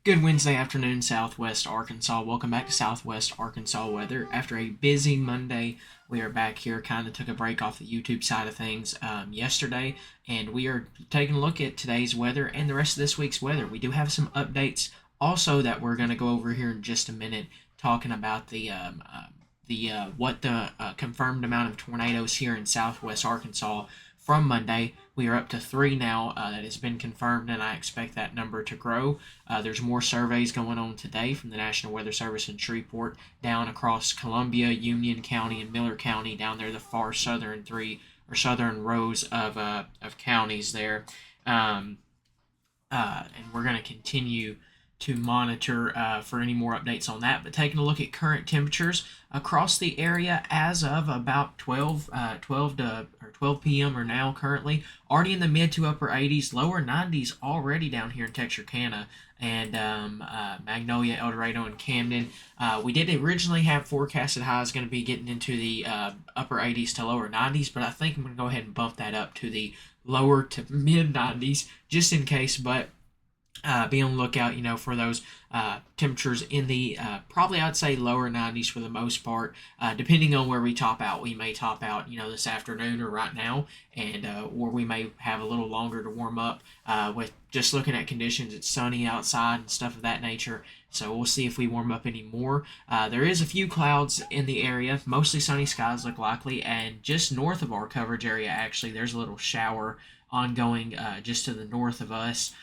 Good Wednesday afternoon, Southwest Arkansas. Welcome back to Southwest Arkansas weather. After a busy Monday, we are back here. Kind of took a break off the YouTube side of things yesterday, and we are taking a look at today's weather and the rest of this week's weather. We do have some updates also that we're going to go over here in just a minute, talking about the confirmed amount of tornadoes here in Southwest Arkansas from Monday. We are up to 3 now that has been confirmed, and I expect that number to grow. There's more surveys going on today from the National Weather Service in Shreveport down across Columbia, Union County, and Miller County, down there the far southern rows of counties there. Um, and we're going to continue to monitor for any more updates on that. But taking a look at current temperatures across the area as of about 12 p.m. or now currently, already in the mid to upper 80s, lower 90s already down here in Texarkana and Magnolia, El Dorado, and Camden. We did originally have forecasted highs going to be getting into the upper 80s to lower 90s, but I think I'm going to go ahead and bump that up to the lower to mid 90s just in case. But be on the lookout, for those temperatures in the probably I'd say lower 90s for the most part. Depending on where we top out, we may top out, this afternoon or right now, and or we may have a little longer to warm up. With just looking at conditions, it's sunny outside and stuff of that nature. So we'll see if we warm up any more. There is a few clouds in the area, mostly sunny skies look likely, and just north of our coverage area, actually, there's a little shower ongoing just to the north of us.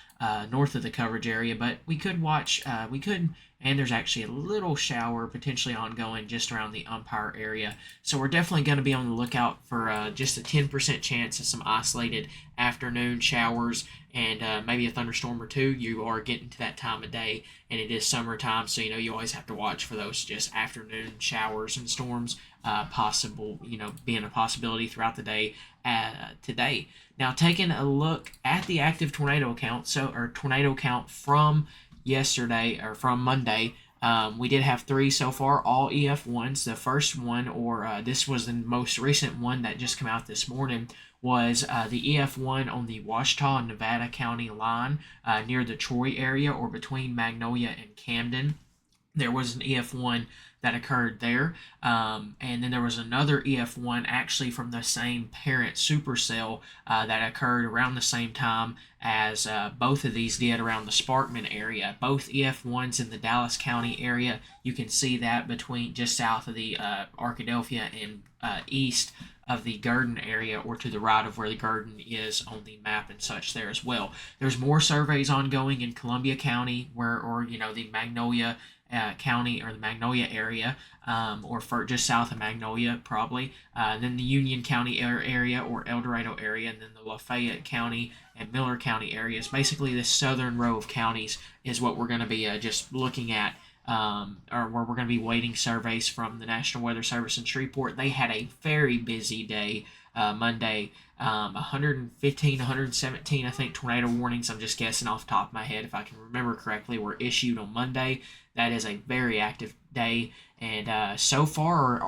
North of the coverage area, but and there's actually a little shower potentially ongoing just around the umpire area. So we're definitely going to be on the lookout for just a 10% chance of some isolated afternoon showers and maybe a thunderstorm or two. You are getting to that time of day, and it is summertime, so you always have to watch for those just afternoon showers and storms being a possibility throughout the day today. Now, taking a look at the active tornado count, tornado count from yesterday or from Monday, we did have 3 so far, all EF1s. The first one, this was the most recent one that just came out this morning, was the EF1 on the Ouachita and Nevada County line near the Troy area or between Magnolia and Camden. There was an EF1 that occurred there. And then there was another EF1 actually from the same parent supercell that occurred around the same time as both of these did around the Sparkman area. Both EF1s in the Dallas County area. You can see that between just south of the Arkadelphia and east of the Garden area, or to the right of where the Garden is on the map and such there as well. There's more surveys ongoing in Columbia County or the Magnolia County or the Magnolia area, or for just south of Magnolia probably. Then the Union County area or El Dorado area, and then the Lafayette County and Miller County areas. Basically, this southern row of counties is what we're going to be just looking at. Or where we're going to be waiting surveys from the National Weather Service in Shreveport. They had a very busy day Monday. 115, 117, I think, tornado warnings, I'm just guessing off the top of my head, if I can remember correctly, were issued on Monday. That is a very active day. And so far,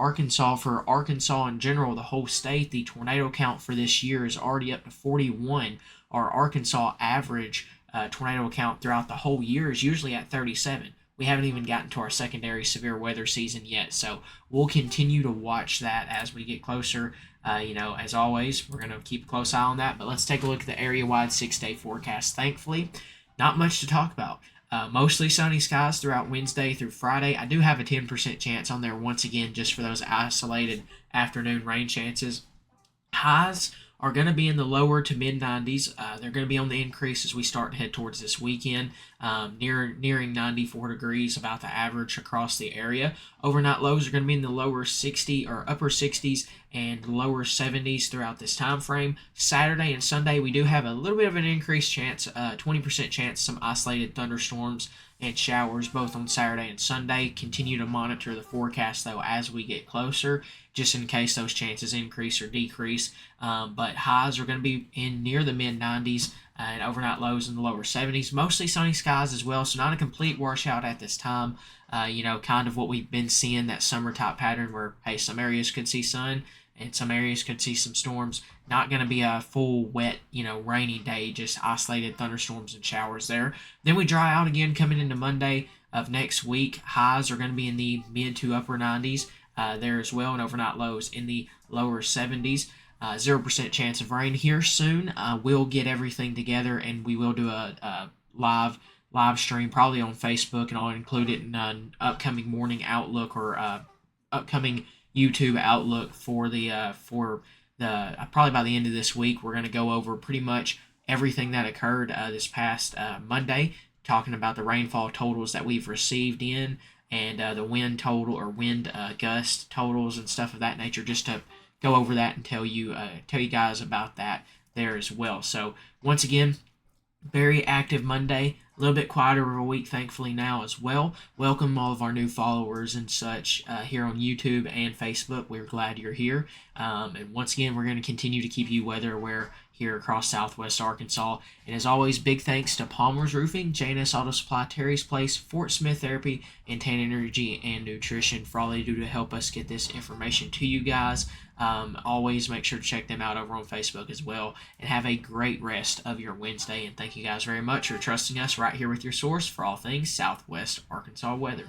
for Arkansas in general, the whole state, the tornado count for this year is already up to 41. Our Arkansas average tornado count throughout the whole year is usually at 37. We haven't even gotten to our secondary severe weather season yet, so we'll continue to watch that as we get closer. As always, we're going to keep a close eye on that, but let's take a look at the area-wide 6-day forecast. Thankfully, not much to talk about. Mostly sunny skies throughout Wednesday through Friday. I do have a 10% chance on there once again just for those isolated afternoon rain chances. Highs are going to be in the lower to mid 90s. They're going to be on the increase as we start to head towards this weekend, nearing 94 degrees, about the average across the area. Overnight lows are going to be in the lower 60 or upper 60s and lower 70s throughout this time frame. Saturday and Sunday, we do have a little bit of an increased chance, 20% chance, some isolated thunderstorms and showers both on Saturday and Sunday. Continue to monitor the forecast, though, as we get closer, just in case those chances increase or decrease. But highs are going to be in near the mid 90s and overnight lows in the lower 70s. Mostly sunny skies as well, so not a complete washout at this time. Kind of what we've been seeing, that summer type pattern where, hey, some areas could see sun and some areas could see some storms. Not going to be a full wet, rainy day, just isolated thunderstorms and showers there. Then we dry out again coming into Monday of next week. Highs are going to be in the mid to upper 90s there as well, and overnight lows in the lower 70s. 0% chance of rain here soon. We'll get everything together and we will do a live stream probably on Facebook, and I'll include it in an upcoming morning outlook or upcoming YouTube outlook for the probably by the end of this week. We're going to go over pretty much everything that occurred this past Monday, talking about the rainfall totals that we've received in, and the wind total or wind gust totals and stuff of that nature, just to go over that and tell you guys about that there as well. So once again, very active Monday, a little bit quieter of a week, thankfully, now as well. Welcome all of our new followers and such here on YouTube and Facebook. We're glad you're here. And once again, we're going to continue to keep you weather aware here across Southwest Arkansas. And as always, big thanks to Palmer's Roofing, J&S Auto Supply, Terry's Place, Fort Smith Therapy, and Tan Energy and Nutrition for all they do to help us get this information to you guys. Always make sure to check them out over on Facebook as well. And have a great rest of your Wednesday. And thank you guys very much for trusting us right here with your source for all things Southwest Arkansas weather.